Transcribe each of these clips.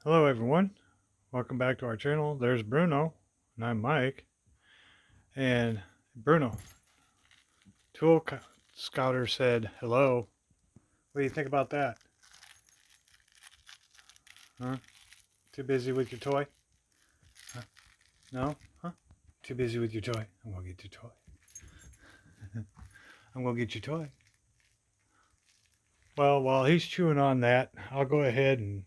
Hello everyone, welcome back to our channel. There's Bruno, and I'm Mike. And Bruno, Tool Scouter said hello. What do you think about that? Huh? Too busy with your toy? Huh? No? Huh? Too busy with your toy? I'm gonna get your toy. I'm gonna get your toy. Well, while he's chewing on that, I'll go ahead and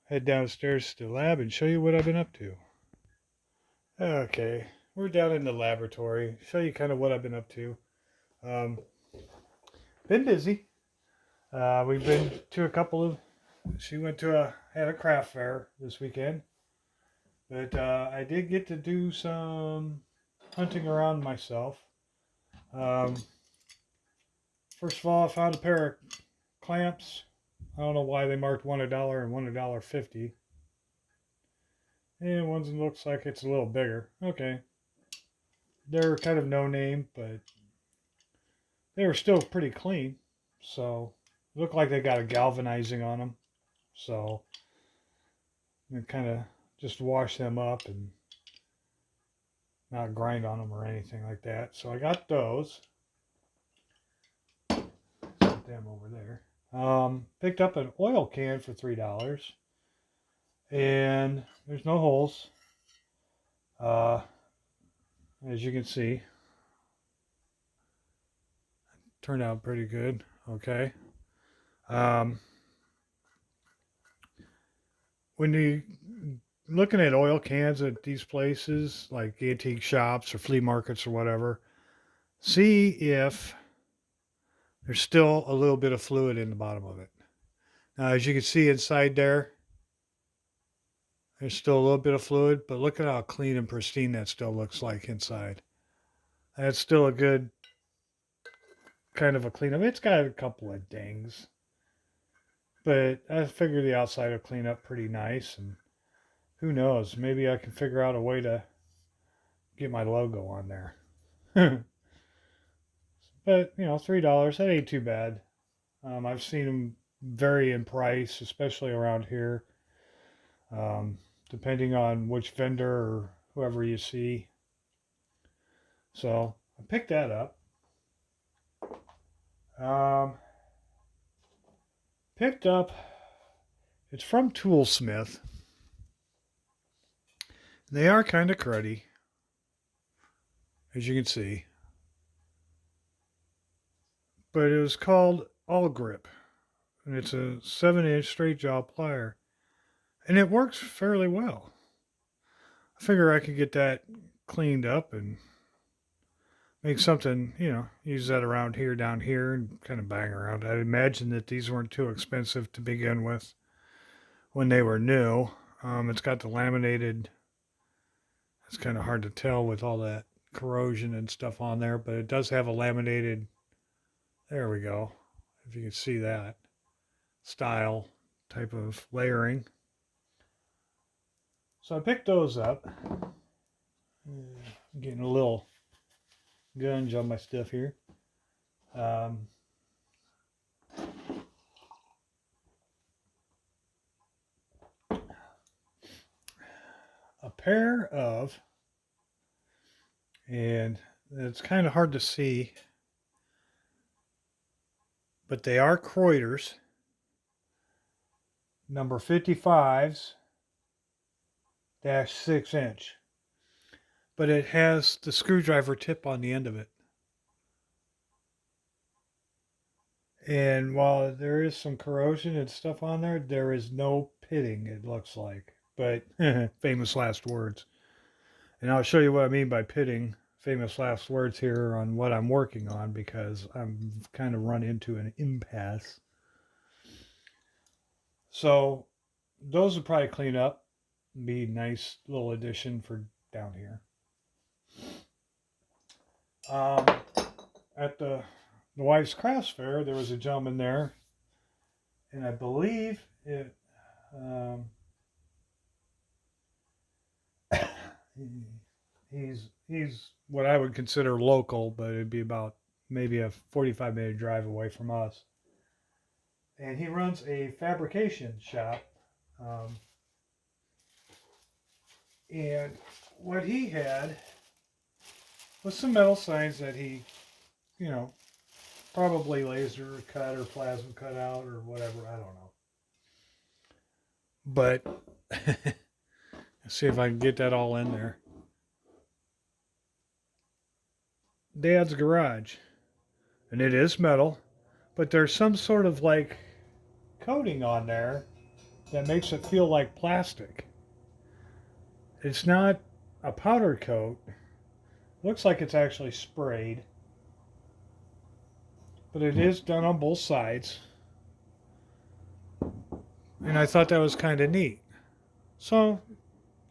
head downstairs to the lab and show you what I've been up to. Okay, we're down in the laboratory. Show you kind of what I've been up to. Um, been busy. We've been to a couple of. She went to had a craft fair this weekend, but I did get to do some hunting around myself. Um, First of all, I found a pair of clamps. I don't know why they marked one $1 and one $1.50. And one looks like it's a little bigger. Okay, they're kind of no name, but they were still pretty clean. So look like they got a galvanizing on them. So I kind of just wash them up and not grind on them or anything like that. So I got those. Put them over there. Picked up an oil can for $3, and there's no holes. Uh, as you can see, turned out pretty good. Okay. Um, when you looking at oil cans at these places like antique shops or flea markets or whatever, see if there's still a little bit of fluid in the bottom of it. Now, as you can see inside there, there's still a little bit of fluid, but look at how clean and pristine that still looks like inside. That's still a good kind of a cleanup. It's got a couple of dings, but I figure the outside will clean up pretty nice. And who knows, maybe I can figure out a way to get my logo on there. But you know, $3, that ain't too bad. I've seen them vary in price, especially around here, um, depending on which vendor or whoever you see. So I picked that up. Um, Picked up, it's from Toolsmith. They are kind of cruddy, as you can see. But it was called All Grip, and it's a 7-inch straight jaw plier, and it works fairly well. I figure I could get that cleaned up and make something, use that around here, down here, and kind of bang around. I'd imagine that these weren't too expensive to begin with when they were new. It's got the laminated. It's kind of hard to tell with all that corrosion and stuff on there, but it does have a laminated. There we go. If you can see that style type of layering. So I picked those up. I'm getting a little gunge on my stuff here. Um, a pair of, and it's kind of hard to see, but they are Kreuters, number 55s, dash 6-inch. But it has the screwdriver tip on the end of it. And while there is some corrosion and stuff on there, there is no pitting, it looks like. But famous last words. And I'll show you what I mean by pitting. Famous last words here on what I'm working on because I'm kind of run into an impasse. So those would probably clean up. Be a nice little addition for down here. Um, at the wife's crafts fair, there was a gentleman there, and I believe it. Um, he's what I would consider local, but it'd be about maybe a 45-minute drive away from us. And he runs a fabrication shop Um, and what he had was some metal signs that he, you know, probably laser cut or plasma cut out or whatever. I don't know. But let's see if I can get that all in there. Dad's garage. And it is metal, but there's some sort of like coating on there that makes it feel like plastic. It's not a powder coat. Looks like it's actually sprayed, but it is done on both sides. And I thought that was kind of neat. So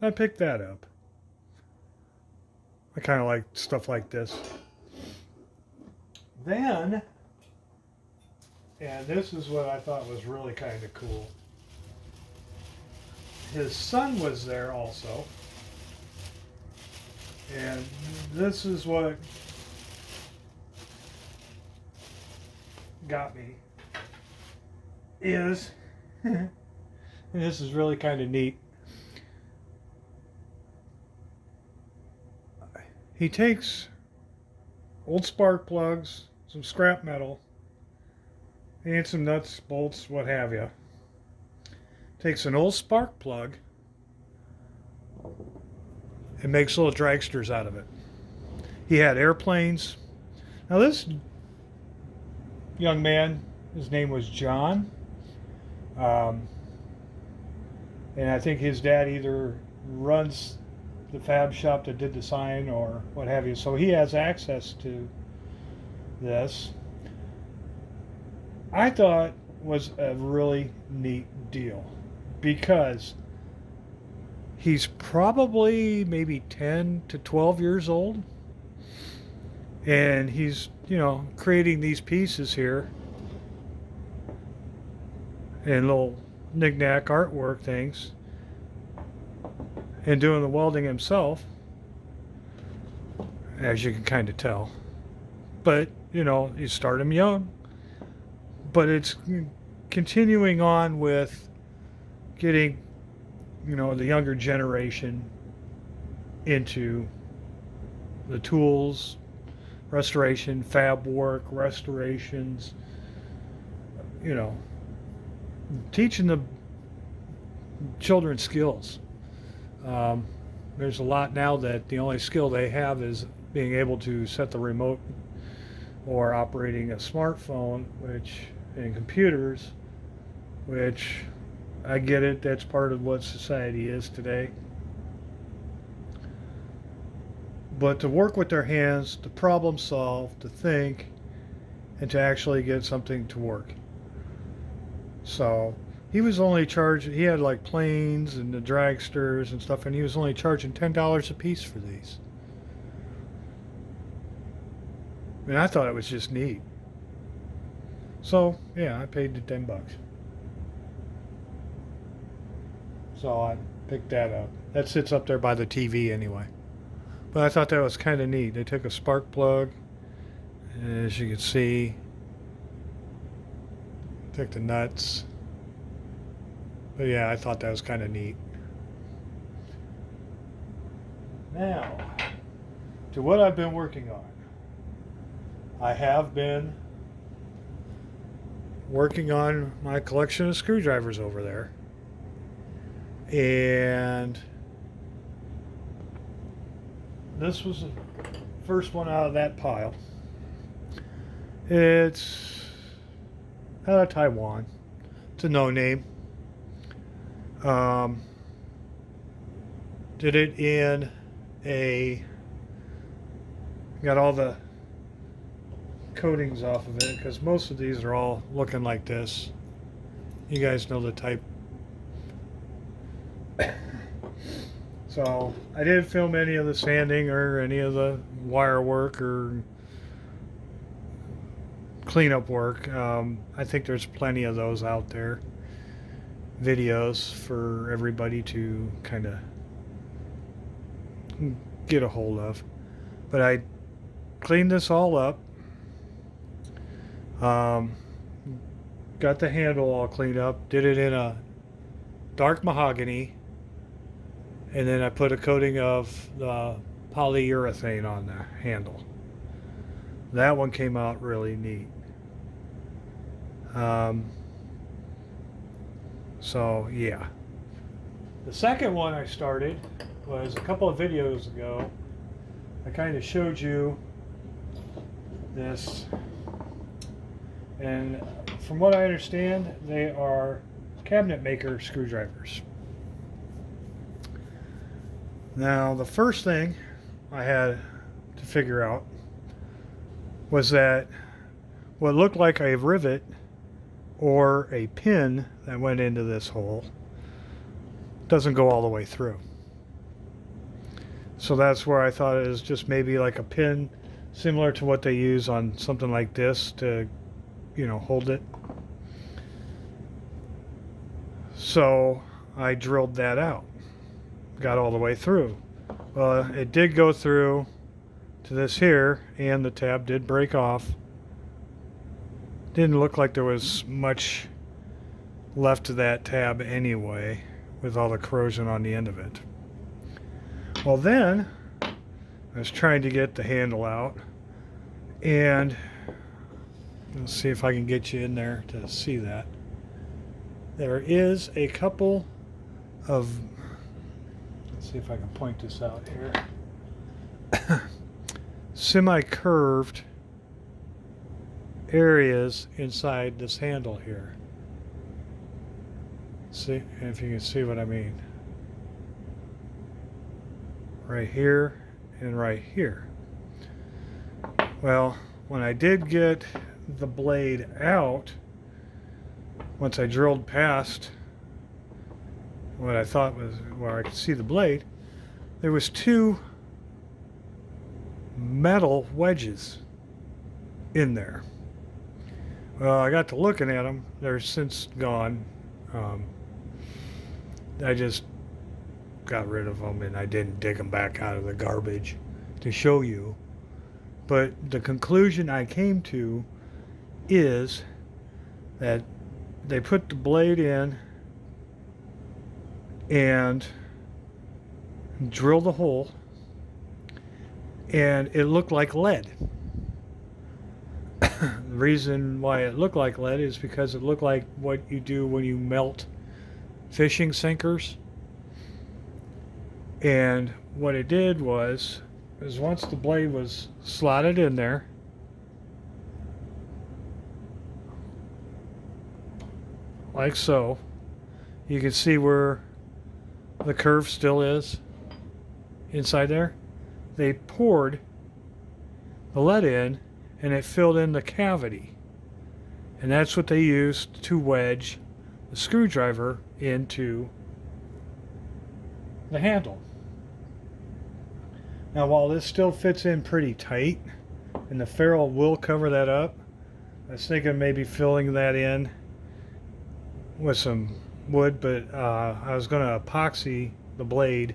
I picked that up. I kind of like stuff like this. Then, and this is what I thought was really kind of cool. His son was there also. And this is what got me is, and this is really kind of neat. He takes old spark plugs, some scrap metal, and some nuts, bolts, what have you. Takes an old spark plug and makes little dragsters out of it. He had airplanes. Now this young man, his name was John, and I think his dad either runs the fab shop that did the sign or what have you. So he has access to this. I thought was a really neat deal because he's probably maybe 10 to 12 years old, and he's, you know, creating these pieces here and little knick-knack artwork things and doing the welding himself, as you can kind of tell. But, you know, you start him young, but it's continuing on with getting, you know, the younger generation into the tools, restoration, fab work, restorations, you know, teaching the children skills. There's a lot now that the only skill they have is being able to set the remote or operating a smartphone, which, and computers, which I get it, that's part of what society is today. But to work with their hands, to problem solve, to think, and to actually get something to work. So he was only charging, he had like planes and the dragsters and stuff, and he was only charging $10 a piece for these. And I thought it was just neat. So yeah, I paid the $10. So I picked that up. That sits up there by the TV anyway. But I thought that was kind of neat. They took a spark plug, as you can see, took the nuts. But yeah, I thought that was kind of neat. Now, to what I've been working on. I have been working on my collection of screwdrivers over there. And this was the first one out of that pile. It's out of Taiwan. It's a no-name. Did it in a, got all the coatings off of it because most of these are all looking like this. You guys know the type. So I didn't film any of the sanding or any of the wire work or cleanup work. I think there's plenty of those out there, videos for everybody to kind of get a hold of. But I cleaned this all up. Got the handle all cleaned up. Did it in a dark mahogany, and then I put a coating of the polyurethane on the handle. That one came out really neat. So yeah. The second one I started was a couple of videos ago. I kind of showed you this, and from what I understand, they are cabinet maker screwdrivers. Now, the first thing I had to figure out was that what looked like a rivet or a pin that went into this hole doesn't go all the way through. So that's where I thought it was just maybe like a pin similar to what they use on something like this to, hold it. So I drilled that out. Got all the way through. Well, it did go through to this here, and the tab did break off. Didn't look like there was much left of that tab anyway, with all the corrosion on the end of it. Well, then I was trying to get the handle out, and let's see if I can get you in there to see that. There is a couple of, let's see if I can point this out here, semi-curved areas inside this handle here. See if you can see what I mean. Right here and right here. Well, when I did get the blade out, once I drilled past what I thought was where I could see the blade, there was two metal wedges in there. Well, I got to looking at them. They're since gone. I just got rid of them, and I didn't dig them back out of the garbage to show you. But the conclusion I came to is that they put the blade in and drilled the hole, and it looked like lead. The reason why it looked like lead is because it looked like what you do when you melt fishing sinkers. And what it did was once the blade was slotted in there, like so, you can see where the curve still is inside there. They poured the lead in, and it filled in the cavity, and that's what they used to wedge the screwdriver into the handle. Now, while this still fits in pretty tight, and the ferrule will cover that up, I was thinking maybe filling that in with some wood, but I was going to epoxy the blade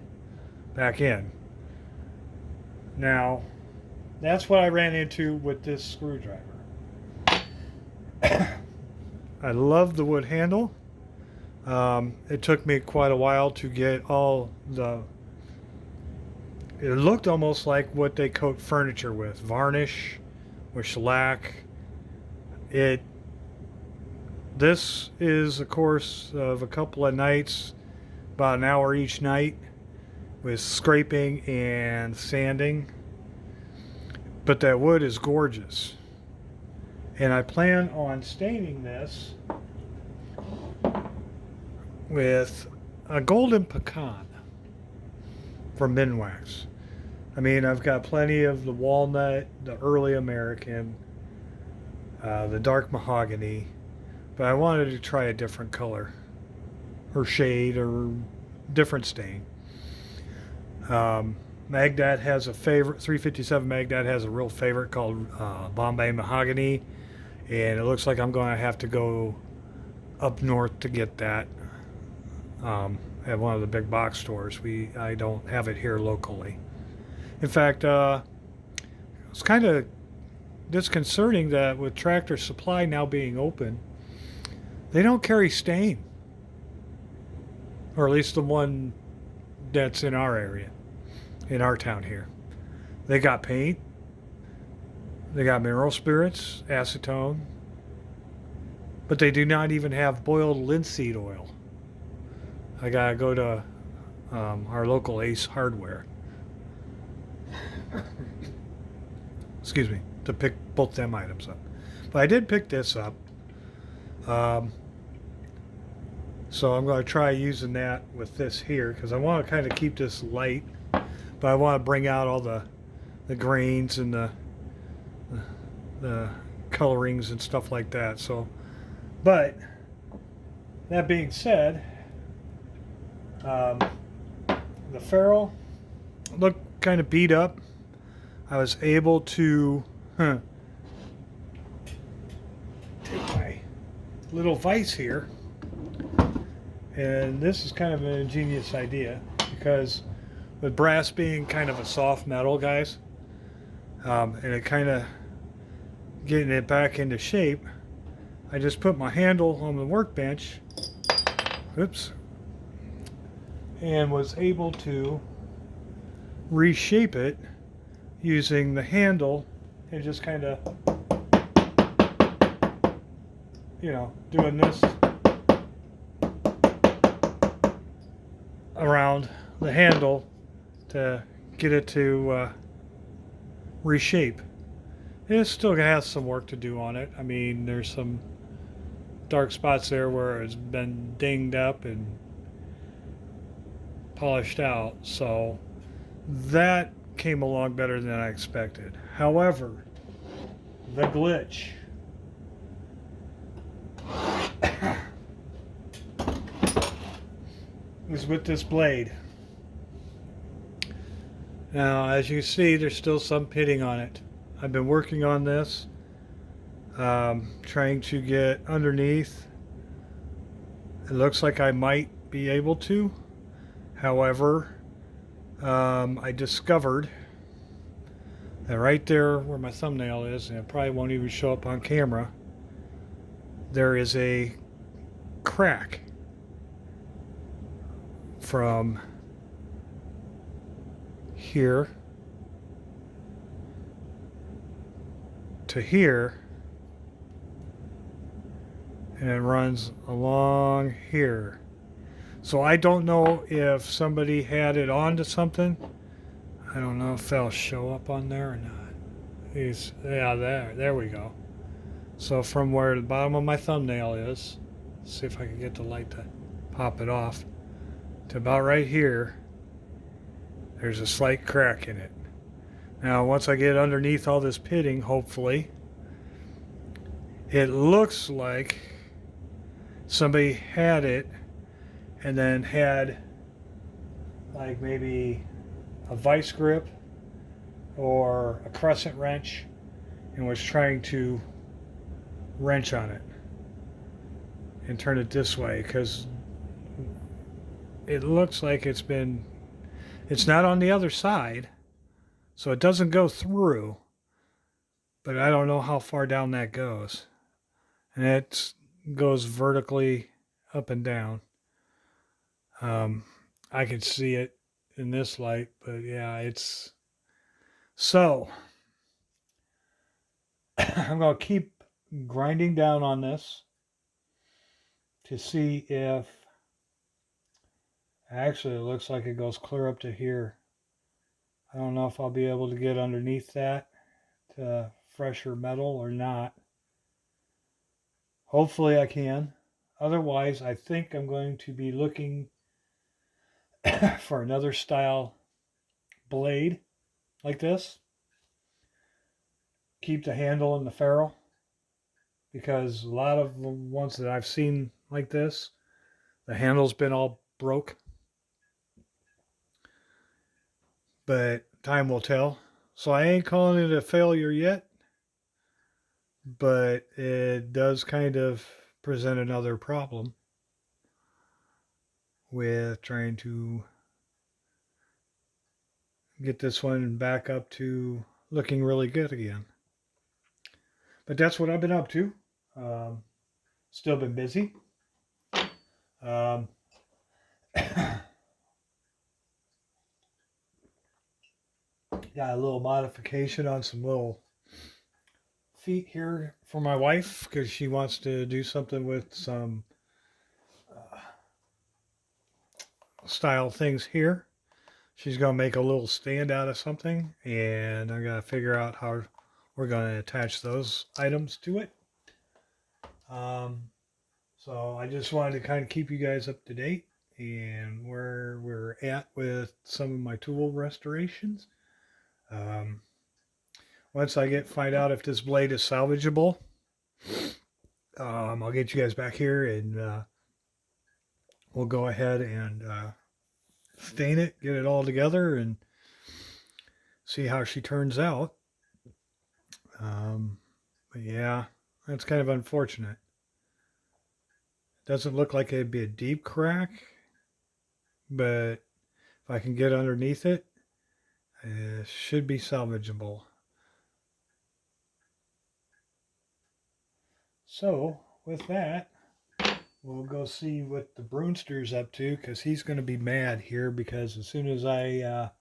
back in. Now, that's what I ran into with this screwdriver. I love the wood handle. It took me quite a while to get all the... It looked almost like what they coat furniture with. Varnish with shellac. This is a course of a couple of nights, about an hour each night, with scraping and sanding. But that wood is gorgeous. And I plan on staining this with a golden pecan from Minwax. I mean, I've got plenty of the walnut, the early American, the dark mahogany, but I wanted to try a different color or shade or different stain. Magdat has a favorite, 357 Magdat has a real favorite called Bombay Mahogany, and it looks like I'm going to have to go up north to get that at one of the big box stores. I don't have it here locally. In fact, it's kind of disconcerting that with Tractor Supply now being open, they don't carry stain. or at least the one that's in our area, in our town here. They got paint, they got mineral spirits, acetone, but they do not even have boiled linseed oil. I gotta go to our local Ace Hardware, excuse me, to pick both them items up. But I did pick this up. Um, so I'm going to try using that with this here because I want to kind of keep this light, but I want to bring out all the grains and the colorings and stuff like that. So, but that being said, the ferrule looked kind of beat up. I was able to take my little vise here, and this is kind of an ingenious idea because with brass being kind of a soft metal, guys, and it kind of getting it back into shape, I just put my handle on the workbench, oops, and was able to reshape it using the handle and just kind of, you know, doing this around the handle to get it to reshape. It still has some work to do on it. I mean, there's some dark spots there where it's been dinged up and polished out, so that came along better than I expected. However, the glitch is with this blade. Now, as you see, there's still some pitting on it. I've been working on this, trying to get underneath. It looks like I might be able to. However, I discovered that right there where my thumbnail is, and it probably won't even show up on camera, there is a crack from here to here, and it runs along here. So I don't know if somebody had it onto something. I don't know if they'll show up on there or not. Yeah, there we go. So from where the bottom of my thumbnail is, see if I can get the light to pop it off, to about right here, there's a slight crack in it. Now, once I get underneath all this pitting, hopefully, it looks like somebody had it and then had like maybe a vice grip or a crescent wrench and was trying to wrench on it and turn it this way, because it looks like it's not on the other side, so it doesn't go through, but I don't know how far down that goes, and it goes vertically up and down. I can see it in this light, but yeah, it's so I'm going to keep grinding down on this to see if actually it looks like it goes clear up to here. I don't know if I'll be able to get underneath that to fresher metal or not. Hopefully I can. Otherwise, I think I'm going to be looking for another style blade like this. Keep the handle and the ferrule, because a lot of the ones that I've seen like this, the handle's been all broke. But time will tell. So I ain't calling it a failure yet, but it does kind of present another problem with trying to get this one back up to looking really good again. But that's what I've been up to. Still been busy. Got a little modification on some little feet here for my wife because she wants to do something with some uh, style things here. She's going to make a little stand out of something, and I got to figure out how we're going to attach those items to it. So I just wanted to kind of keep you guys up to date and where we're at with some of my tool restorations. Um, Once I find out if this blade is salvageable, I'll get you guys back here and we'll go ahead and stain it, get it all together, and see how she turns out. But yeah, that's kind of unfortunate. Doesn't look like it'd be a deep crack, but if I can get underneath it, it should be salvageable. So with that, we'll go see what the Brewster's up to because he's going to be mad here because as soon as I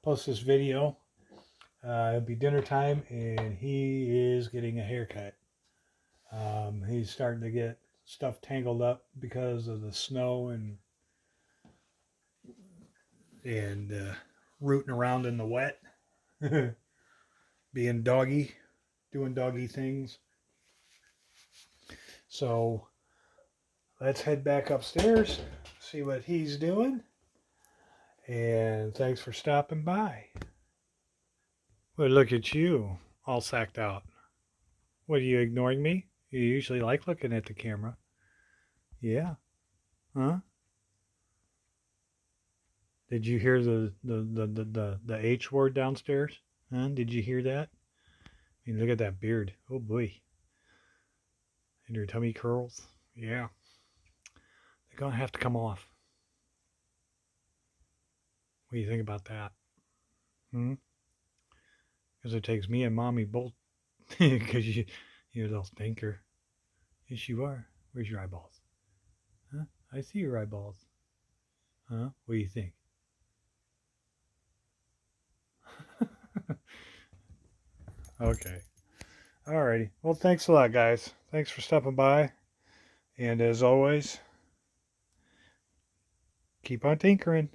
post this video, it'll be dinner time and he is getting a haircut. He's starting to get stuff tangled up because of the snow and rooting around in the wet, being doggy, doing doggy things. So let's head back upstairs, see what he's doing. And thanks for stopping by. Well, look at you, all sacked out. What, are you ignoring me? You usually like looking at the camera. Yeah. Huh? Did you hear the H word downstairs? Huh? Did you hear that? I mean, look at that beard. Oh boy. And your tummy curls. Yeah. They're going to have to come off. What do you think about that? Hmm? Because it takes me and mommy both. Because you're a little stinker. Yes, you are. Where's your eyeballs? Huh? I see your eyeballs. Huh? What do you think? Okay. Alrighty. Well, thanks a lot, guys. Thanks for stopping by. And as always, keep on tinkering.